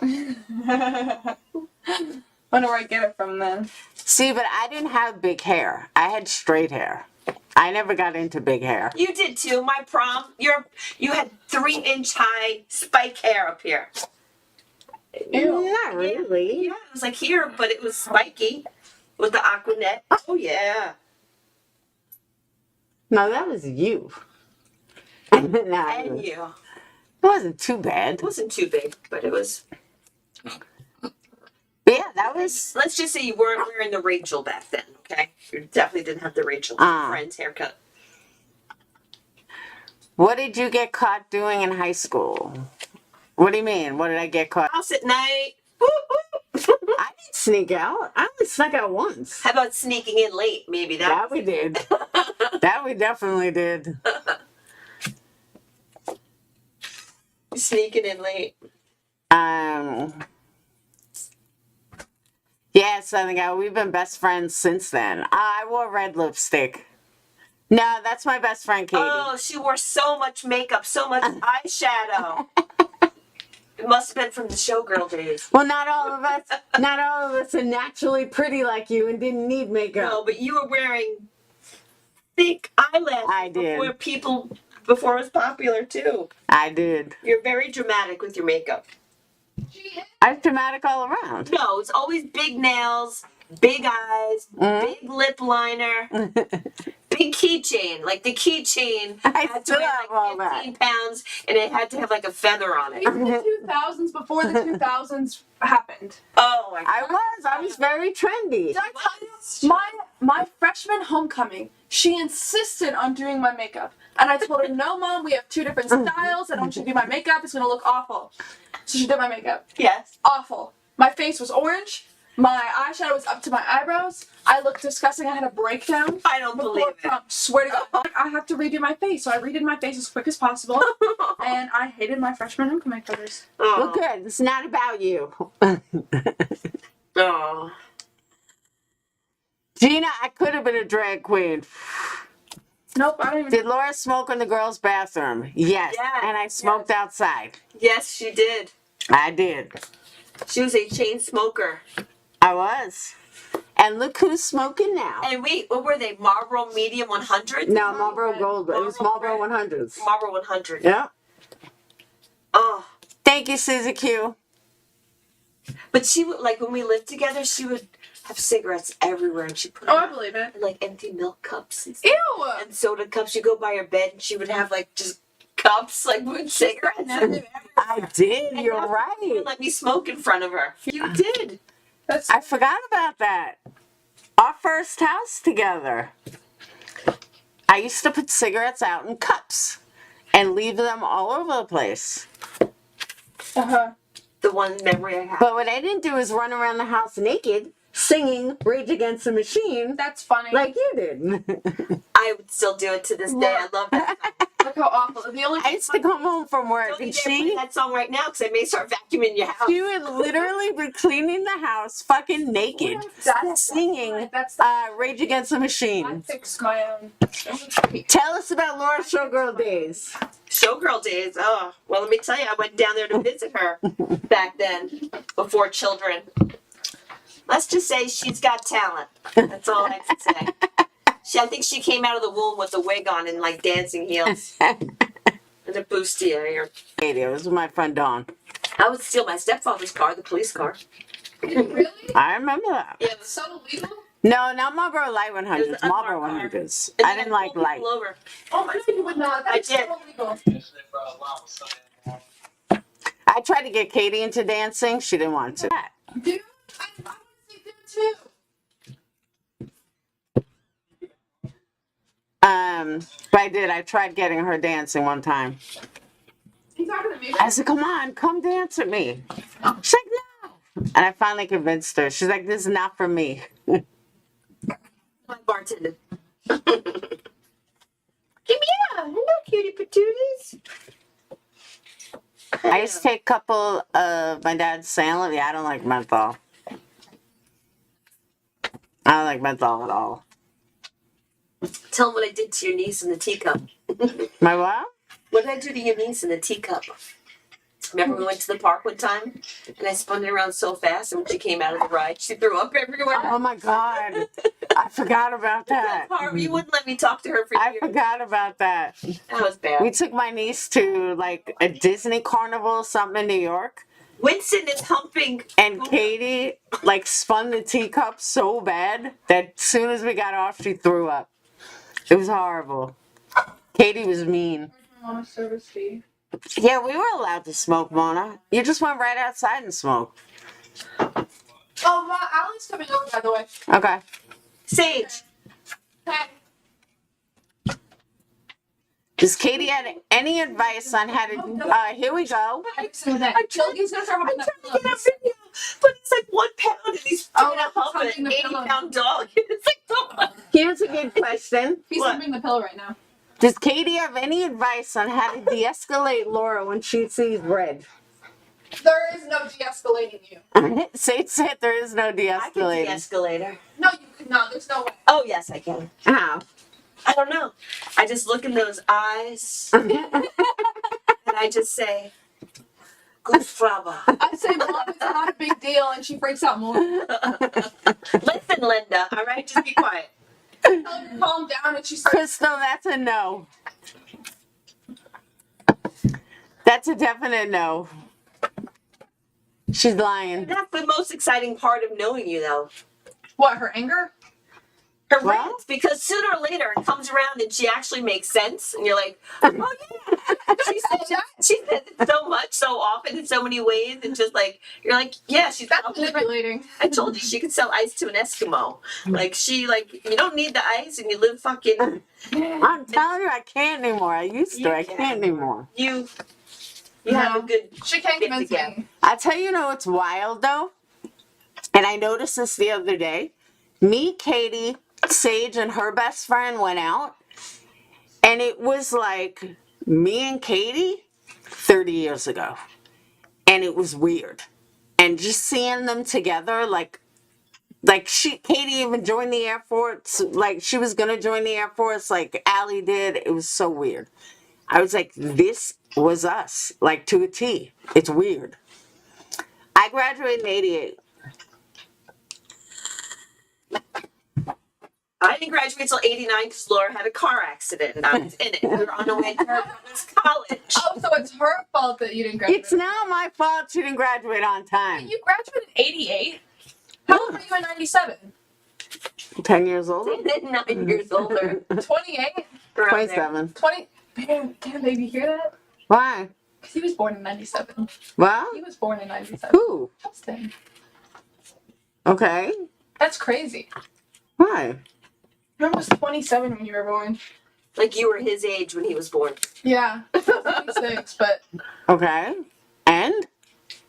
Speaker 2: Wonder where I get it from then.
Speaker 1: See, but I didn't have big hair. I had straight hair. I never got into big hair.
Speaker 3: You did too. My prom. You had 3-inch high spike hair up here.
Speaker 2: Ew.
Speaker 1: Not really.
Speaker 3: Yeah, it was like here, but it was spiky with the Aquanet. Oh yeah.
Speaker 1: No, that was you. No,
Speaker 3: And
Speaker 1: it
Speaker 3: you.
Speaker 1: wasn't too bad.
Speaker 3: It wasn't too big, but it was.
Speaker 1: But yeah, that was.
Speaker 3: Let's just say you weren't wearing the Rachel back then. Okay, you definitely didn't have the Rachel friend's haircut.
Speaker 1: What did you get caught doing in high school? What do you mean? What did I get caught?
Speaker 3: House at night.
Speaker 1: I didn't sneak out. I only snuck out once.
Speaker 3: How about sneaking in late? Maybe
Speaker 1: That we did. That we definitely did.
Speaker 3: Sneaking in late.
Speaker 1: Yeah, Southern Guy, we've been best friends since then. I wore red lipstick. No, that's my best friend, Katie.
Speaker 3: Oh, she wore so much makeup, so much eyeshadow. It must have been from the showgirl days.
Speaker 1: Well, not all of us are naturally pretty like you and didn't need makeup.
Speaker 3: No, but you were wearing thick eyelashes
Speaker 1: I did.
Speaker 3: before it was popular too.
Speaker 1: I did.
Speaker 3: You're very dramatic with your makeup.
Speaker 1: I was dramatic all around.
Speaker 3: No, it's always big nails, big eyes, big lip liner, big keychain. Like the keychain
Speaker 1: I
Speaker 3: had to
Speaker 1: still
Speaker 3: weigh
Speaker 1: have all
Speaker 3: like 15 pounds and it had to have like a feather on it.
Speaker 2: In the 2000s, before the 2000s happened.
Speaker 3: Oh my god.
Speaker 1: I was very trendy.
Speaker 2: Did I tell you? My freshman homecoming, she insisted on doing my makeup. And I told her, no, Mom, we have 2 different styles. I don't want you to do my makeup. It's going to look awful. So she did my makeup.
Speaker 3: Yes.
Speaker 2: Awful. My face was orange. My eyeshadow was up to my eyebrows. I looked disgusting. I had a breakdown.
Speaker 3: I don't believe it.
Speaker 2: Prom. Swear to God. I have to redo my face. So I redid my face as quick as possible. And I hated my freshman homecoming photos.
Speaker 1: Well,
Speaker 3: Oh.
Speaker 1: good. It's not about you.
Speaker 3: Oh.
Speaker 1: Gina, I could have been a drag queen.
Speaker 2: Nope, I don't even.
Speaker 1: Did Laura smoke in the girls' bathroom? Yes.
Speaker 3: Yes,
Speaker 1: And I smoked outside.
Speaker 3: Yes, she did.
Speaker 1: I did.
Speaker 3: She was a chain smoker.
Speaker 1: I was. And look who's smoking now.
Speaker 3: And wait, what were they? Marlboro Medium 100?
Speaker 1: No, Marlboro Gold. It was Marlboro 100s.
Speaker 3: Marlboro 100.
Speaker 1: Yeah.
Speaker 3: Oh.
Speaker 1: Thank you, Susie Q.
Speaker 3: But she would, like, when we lived together, she would have cigarettes everywhere, and she put
Speaker 2: Oh,
Speaker 3: them
Speaker 2: I believe it.
Speaker 3: in, like, empty milk cups and stuff.
Speaker 2: Ew!
Speaker 3: And soda cups. You go by her bed, and she would have, like, just cups, like, with cigarettes.
Speaker 1: I did. You're
Speaker 3: You
Speaker 1: right.
Speaker 3: would let me smoke in front of her. You did.
Speaker 2: That's
Speaker 1: I forgot about that. Our first house together. I used to put cigarettes out in cups and leave them all over the place.
Speaker 3: The one memory I have.
Speaker 1: But what I didn't do is run around the house naked, singing Rage Against the Machine
Speaker 2: That's funny.
Speaker 1: like you did.
Speaker 3: I would still do it to this day. I love that song.
Speaker 2: Look how awful. The only
Speaker 1: I used to come home from work
Speaker 3: Don't you
Speaker 1: and
Speaker 3: dare play that song right now because I may start vacuuming your house.
Speaker 1: she would literally be cleaning the house fucking naked, singing
Speaker 2: That's
Speaker 1: Rage Against the
Speaker 2: I
Speaker 1: Machine.
Speaker 2: fixed my own.
Speaker 1: Tell us about Laura's showgirl days.
Speaker 3: Showgirl days. Oh, well, let me tell you, I went down there to visit her back then, before children. Let's just say she's got talent. That's all I can say. I think she came out of the womb with a wig on and like dancing heels and a bustier.
Speaker 1: It was my friend Dawn.
Speaker 3: I would steal my stepfather's car, the police car.
Speaker 2: Really?
Speaker 1: I remember that.
Speaker 3: Yeah,
Speaker 2: So legal?
Speaker 1: No, not Marlboro Light
Speaker 3: It was
Speaker 1: 100s.
Speaker 3: an
Speaker 1: Marlboro
Speaker 3: unmarked car.
Speaker 1: 100s.
Speaker 3: And
Speaker 1: I
Speaker 3: then
Speaker 1: didn't
Speaker 3: pull
Speaker 1: like
Speaker 3: people
Speaker 1: light.
Speaker 3: Over.
Speaker 2: Oh, I know you would not. That's
Speaker 3: I did.
Speaker 2: so legal.
Speaker 1: I tried to get Katie into dancing. She didn't want to.
Speaker 2: Dude, I want to see dude too.
Speaker 1: But I did. I tried getting her dancing one time.
Speaker 2: You talking to me?
Speaker 1: I said, come on, come dance with me. She's like, no. And I finally convinced her. She's like, this is not for me.
Speaker 3: My bartender. Give me out. Hello, cutie patooties.
Speaker 1: I used to take a couple of my dad's Salem. Yeah, I don't like menthol. I don't like menthol at all.
Speaker 3: Tell them what I did to your niece in the teacup.
Speaker 1: My what?
Speaker 3: What did I do to your niece in the teacup? Remember we went to the park one time and I spun it around so fast and when she came out of the ride, she threw up everywhere.
Speaker 1: Oh my God. I forgot about that.
Speaker 3: Harvey, you wouldn't let me talk to her for
Speaker 1: I
Speaker 3: years.
Speaker 1: forgot about that.
Speaker 3: That was bad.
Speaker 1: We took my niece to like a Disney carnival or something in New York.
Speaker 3: Winston is humping.
Speaker 1: And Katie like spun the teacup so bad that as soon as we got off, she threw up. It was horrible. Katie was mean.
Speaker 2: Mama's service fee.
Speaker 1: Yeah, we were allowed to smoke, Mona. You just went right outside and smoked.
Speaker 2: Oh, well, Alan's coming over, by the way.
Speaker 1: Okay.
Speaker 3: Sage.
Speaker 2: Hey.
Speaker 1: Does Katie have any advice on how to... here we go.
Speaker 2: He's gonna start humping that
Speaker 3: Get a
Speaker 2: pillow.
Speaker 3: video, but it's like 1 pound and he's trying to hump an
Speaker 2: humping the pillow.
Speaker 3: 80-pound dog. It's like, come on.
Speaker 1: Here's a good question.
Speaker 2: He's
Speaker 3: What?
Speaker 2: humping the pillow right now.
Speaker 1: Does Katie have any advice on how to de-escalate Laura when she sees red?
Speaker 2: There is no de-escalating you.
Speaker 1: Say it, there is no
Speaker 3: I can
Speaker 1: de-escalating.
Speaker 3: de-escalate her.
Speaker 2: No, you could not. There's no way.
Speaker 3: Oh, yes, I can.
Speaker 1: How?
Speaker 3: I don't know. I just look in those eyes and I just say, good fraba.
Speaker 2: I say, Mom, it's not a big deal, and she freaks out more.
Speaker 3: Listen, Linda, all right? Just be quiet.
Speaker 2: Tell her to calm down, and she starts.
Speaker 1: Crystal, that's a no. That's a definite no. She's lying.
Speaker 3: That's the most exciting part of knowing you, though.
Speaker 2: What, her anger?
Speaker 3: Her
Speaker 1: Well-
Speaker 3: rants, because sooner or later it comes around and she actually makes sense, and you're like, oh yeah. She says it so much, so often, in so many ways, and just like you're like, yeah, she's
Speaker 2: That's
Speaker 3: probably.
Speaker 2: manipulating.
Speaker 3: I told you she could sell ice to an Eskimo. Like you don't need the ice, and you live fucking.
Speaker 1: I'm telling you, I can't anymore. I used to. I can't anymore.
Speaker 3: You have a good.
Speaker 2: She can't
Speaker 3: Get
Speaker 2: convince
Speaker 3: together.
Speaker 2: me.
Speaker 1: I tell you, what's wild though, and I noticed this the other day. Me, Katie, Sage, and her best friend went out, and it was like me and Katie 30 years ago, and it was weird. And just seeing them together, like Katie even joined the Air Force, like she was gonna join the Air Force, like Allie did. It was so weird. I was like, this was us, like to a T. It's weird. I graduated in '88.
Speaker 3: I didn't graduate till '89 because Laura had a car accident and I was in it. We were on the way to her brother's college.
Speaker 2: Oh, so it's her fault that you didn't graduate.
Speaker 1: It's not my fault she didn't graduate on time.
Speaker 2: You graduated in '88. How old were you in '97?
Speaker 1: 10 years older?
Speaker 3: 9 years older.
Speaker 2: 28.
Speaker 3: Around there.
Speaker 1: 27.
Speaker 2: 20. Damn, baby, hear that?
Speaker 1: Why?
Speaker 2: Because he was born in '97.
Speaker 1: Well,
Speaker 2: He was born in '97.
Speaker 1: who?
Speaker 2: Justin.
Speaker 1: Okay.
Speaker 2: That's crazy.
Speaker 1: Why?
Speaker 2: I was 27 when you were born.
Speaker 3: Like you were his age when he was born.
Speaker 2: Yeah, 26, but
Speaker 1: Okay. And?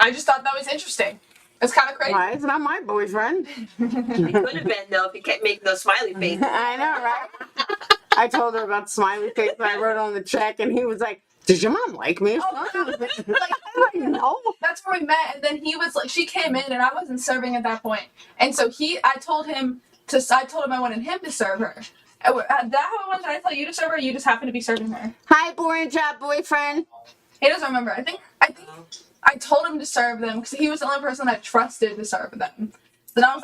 Speaker 2: I just thought that was interesting. It's kind of crazy.
Speaker 1: Why? It's not my boyfriend.
Speaker 3: He could have been though if he kept making those smiley faces.
Speaker 1: I know, right? I told her about smiley face and I wrote on the check and he was like, does your mom like me?
Speaker 2: Oh,
Speaker 1: I'm
Speaker 2: like,
Speaker 1: like, no.
Speaker 2: that's where we met, and then he was like, she came in, and I wasn't serving at that point, and so I told him I wanted him to serve her. That how it was? Did I tell you to serve her? Or you just happened to be serving her.
Speaker 1: Hi, boring job boyfriend.
Speaker 2: He doesn't remember. I think I told him to serve them because he was the only person I trusted to serve them. Then I was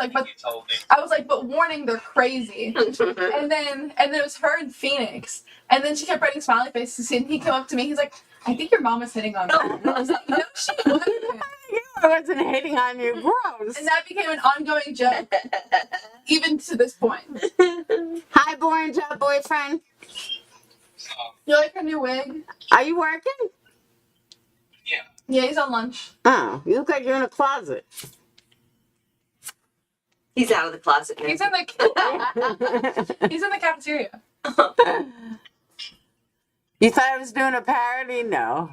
Speaker 2: like, but warning, they're crazy. and then it was her in Phoenix, and then she kept writing smiley faces, and he came up to me. He's like, I think your mom is hitting on me. And I was like, no, she wasn't.
Speaker 1: I wasn't hitting on you. Gross.
Speaker 2: And that became an ongoing joke, even to this point.
Speaker 1: Hi, boring job boyfriend.
Speaker 2: You like her new wig?
Speaker 1: Are you working?
Speaker 2: Yeah, he's on lunch.
Speaker 1: Oh, you look like you're in a closet.
Speaker 3: He's out of the closet now.
Speaker 2: He's in the he's in the cafeteria.
Speaker 1: You thought I was doing a parody? No.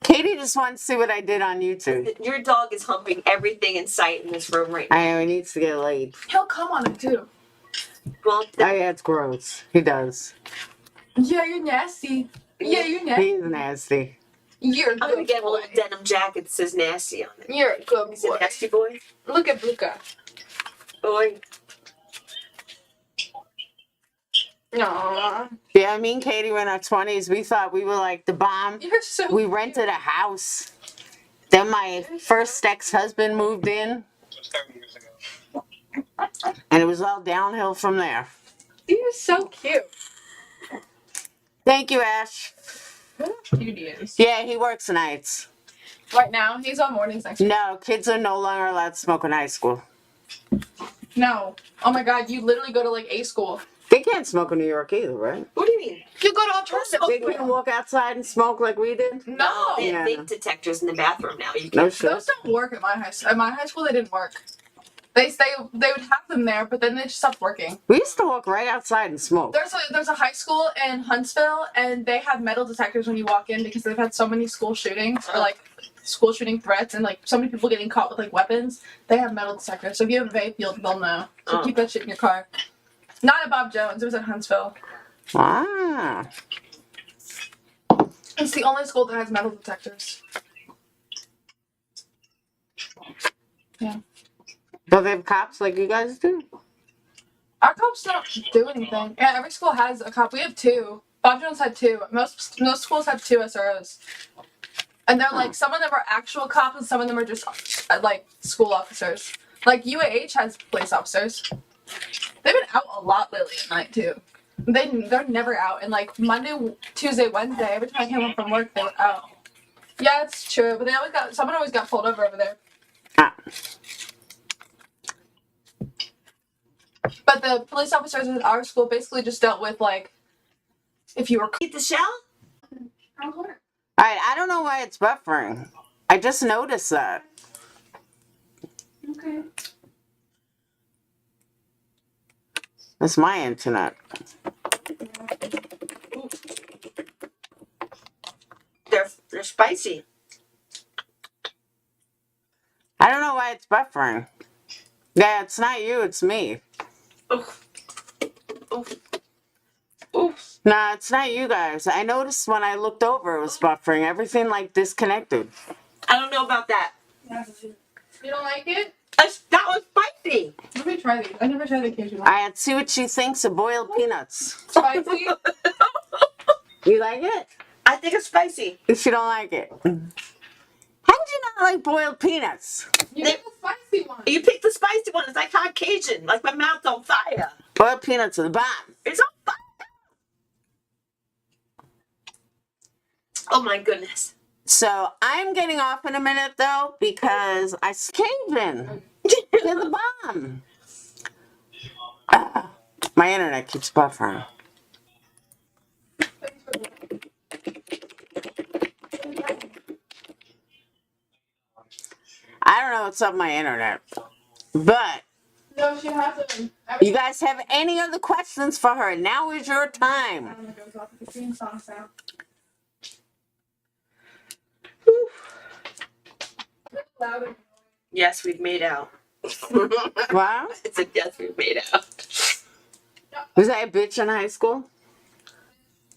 Speaker 1: Katie just wants to see what I did on YouTube.
Speaker 3: Your dog is humping everything in sight in this room right now.
Speaker 1: I know, he needs to get laid.
Speaker 2: He'll come on it too.
Speaker 3: Well,
Speaker 1: Oh, yeah, it's gross. He does.
Speaker 2: Yeah, you're nasty. Yeah, you're nasty.
Speaker 1: He's nasty.
Speaker 2: You're a
Speaker 3: I'm gonna
Speaker 2: good
Speaker 3: get a
Speaker 2: boy.
Speaker 3: little denim jacket that says nasty on it.
Speaker 2: You're a good
Speaker 3: He's a
Speaker 2: boy.
Speaker 3: nasty boy.
Speaker 2: Look at Luca.
Speaker 3: Boy.
Speaker 2: Aww.
Speaker 1: Yeah, me and Katie were in our 20s. We thought we were like the bomb.
Speaker 2: You're so
Speaker 1: We rented a house. Then my first ex-husband moved in. And it was all downhill from there.
Speaker 2: You're so cute.
Speaker 1: Thank you, Ash.
Speaker 2: Cute he is.
Speaker 1: Yeah, he works nights.
Speaker 2: Right now, he's on mornings next week.
Speaker 1: No, kids are no longer allowed to smoke in high school.
Speaker 2: No. Oh my god, you literally go to like A school.
Speaker 1: They can't smoke in New York either, right?
Speaker 3: What do you mean?
Speaker 2: You go to alternative
Speaker 1: They
Speaker 2: school.
Speaker 1: couldn't walk outside and smoke like we did?
Speaker 2: No.
Speaker 3: They have
Speaker 1: Yeah.
Speaker 3: vape detectors in the bathroom now. You
Speaker 1: No
Speaker 3: can't.
Speaker 1: shit.
Speaker 2: Those don't work at my high school. At my high school, they didn't work. They would have them there, but then they just stopped working.
Speaker 1: We used to walk right outside and smoke.
Speaker 2: There's a high school in Huntsville, and they have metal detectors when you walk in because they've had so many school shootings or like school shooting threats and like so many people getting caught with like weapons. They have metal detectors, so if you have a vape, they'll know. So keep that shit in your car. Not at Bob Jones. It was at Huntsville.
Speaker 1: Ah.
Speaker 2: It's the only school that has metal detectors. Yeah.
Speaker 1: Do they have cops like you guys do?
Speaker 2: Our cops don't do anything. Yeah, every school has a cop. We have 2. Bob Jones had 2. Most schools have 2 SROs. And they're like, some of them are actual cops and some of them are just like school officers. Like UAH has police officers. They've been out a lot lately at night too. They're never out. And like Monday, Tuesday, Wednesday, every time I came home from work, they were out. Yeah, it's true. But someone always got pulled over there.
Speaker 1: Ah.
Speaker 2: But the police officers at our school basically just dealt with like, if you were.
Speaker 3: Eat the shell?
Speaker 1: Alright, I don't know why it's buffering. I just noticed that.
Speaker 2: Okay.
Speaker 1: That's my internet.
Speaker 3: They're spicy.
Speaker 1: I don't know why it's buffering. Yeah, it's not you, it's me.
Speaker 3: Oof. Oof. Oof.
Speaker 1: Nah, it's not you guys. I noticed when I looked over it was buffering. Everything like disconnected.
Speaker 3: I don't know about that.
Speaker 2: You don't like it?
Speaker 3: That was spicy.
Speaker 2: Let me try these. I never tried the Cajun one.
Speaker 1: Alright, see what she thinks of boiled peanuts.
Speaker 2: Spicy?
Speaker 1: You like it?
Speaker 3: I think it's spicy.
Speaker 1: If you don't like it. How did you not like boiled peanuts?
Speaker 2: You get the spicy one.
Speaker 3: You picked the spicy one. It's like hot Cajun. Like my mouth's on fire.
Speaker 1: Boiled peanuts are the bomb.
Speaker 3: It's on fire. Oh my goodness.
Speaker 1: So I'm getting off in a minute though because I caved in. They're the bomb. My internet keeps buffering. I don't know what's up my internet. But
Speaker 2: No, she hasn't.
Speaker 1: you guys have any other questions for her? Now is your time.
Speaker 2: I'm gonna go off the theme song sound. Louder.
Speaker 3: Yes, we've made out.
Speaker 1: Wow.
Speaker 3: I said yes, we've made out.
Speaker 1: Was I a bitch in high school?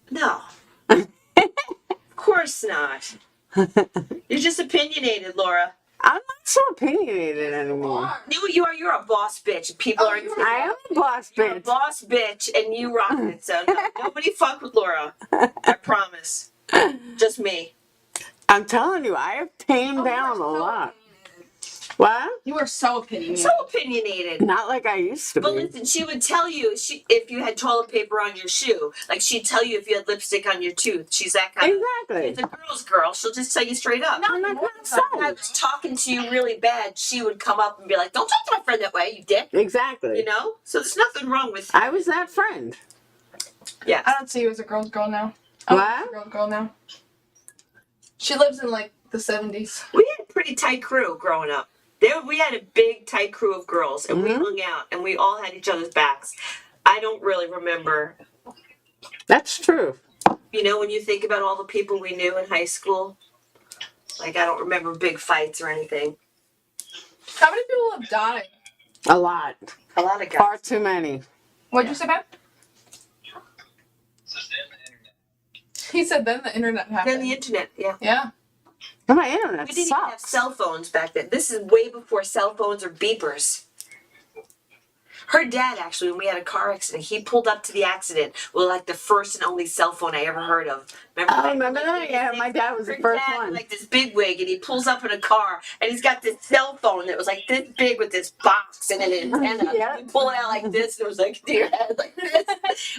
Speaker 3: No. Of course not. You're just opinionated, Laura.
Speaker 1: I'm not so opinionated anymore.
Speaker 3: You are. You're a boss bitch. People are.
Speaker 1: I am a boss
Speaker 3: You're a
Speaker 1: bitch.
Speaker 3: boss bitch, and you rock it. So no, nobody fuck with Laura. I promise. Just me.
Speaker 1: I'm telling you, I have tamed down a lot. What?
Speaker 2: You are so opinionated.
Speaker 3: So opinionated.
Speaker 1: Not like I used to
Speaker 3: But
Speaker 1: be.
Speaker 3: listen, she would tell you if you had toilet paper on your shoe. Like she'd tell you if you had lipstick on your tooth. She's that kind of.
Speaker 1: Exactly.
Speaker 3: She's a girl's girl. She'll just tell you straight up.
Speaker 1: I'm not
Speaker 2: more
Speaker 1: gonna
Speaker 3: If I was talking to you really bad, she would come up and be like, "Don't talk to my friend that way, you dick."
Speaker 1: Exactly.
Speaker 3: You know. So there's nothing wrong with you.
Speaker 1: I was that friend.
Speaker 3: Yeah.
Speaker 2: I don't see you as a girl's girl now. I'm
Speaker 1: What?
Speaker 2: a girl's girl now. She lives in like the 70s.
Speaker 3: We had a pretty tight crew growing up. We had a big tight crew of girls, and we hung out, and we all had each other's backs. I don't really remember.
Speaker 1: That's true.
Speaker 3: You know, when you think about all the people we knew in high school, like I don't remember big fights or anything.
Speaker 2: How many people have died?
Speaker 1: A lot.
Speaker 3: A lot of guys.
Speaker 1: Far too many.
Speaker 2: What'd you say, Ben? He said then the internet happened.
Speaker 3: Then the internet, yeah.
Speaker 2: Yeah.
Speaker 1: But my internet
Speaker 3: We didn't even have
Speaker 1: sucks.
Speaker 3: cell phones back then. This is way before cell phones or beepers. Her dad, actually, when we had a car accident, he pulled up to the accident with like the first and only cell phone I ever heard of.
Speaker 1: Oh, remember that? Yeah, my dad was the
Speaker 3: Her
Speaker 1: first
Speaker 3: dad had,
Speaker 1: one.
Speaker 3: like this big wig, and he pulls up in a car, and he's got this cell phone that was like this big with this box and an antenna.
Speaker 1: Yeah.
Speaker 3: You pull it out like this, and it was like to your head like this.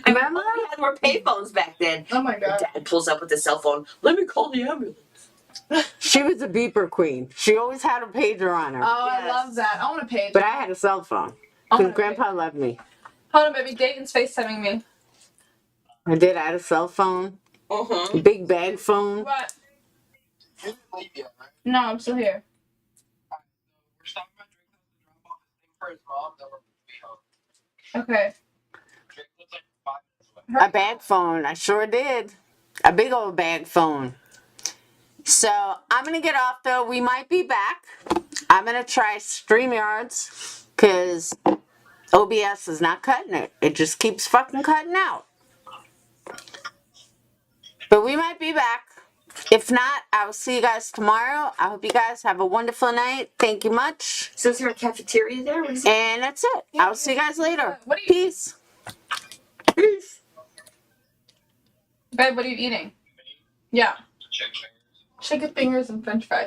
Speaker 3: I mean,
Speaker 1: Remember?
Speaker 3: all we had were payphones back then.
Speaker 2: Oh my
Speaker 3: Her
Speaker 2: god.
Speaker 3: dad pulls up with the cell phone. Let me call the ambulance.
Speaker 1: She was a beeper queen. She always had a pager on her.
Speaker 2: Oh, I
Speaker 3: Yes.
Speaker 2: love that. I want a page.
Speaker 1: But I had a cell phone.
Speaker 2: I
Speaker 1: Because
Speaker 2: want a
Speaker 1: Grandpa loved me.
Speaker 2: Hold on, baby. Dayton's FaceTiming me.
Speaker 1: I did. I had a cell phone.
Speaker 3: Uh-huh.
Speaker 1: Big bag phone.
Speaker 2: What? No, I'm still here. Okay.
Speaker 1: A bag phone. I sure did. A big old bag phone. So I'm going to get off though. We might be back. I'm going to try StreamYards because OBS is not cutting it. It just keeps fucking cutting out. But we might be back. If not, I will see you guys tomorrow. I hope you guys have a wonderful night. Thank you much.
Speaker 3: So is there a cafeteria there? What is it?
Speaker 1: And that's it. I will see you guys later.
Speaker 2: What do you-
Speaker 1: Peace.
Speaker 3: Peace.
Speaker 2: Babe, what are you eating? Yeah. Chicken fingers and french fries.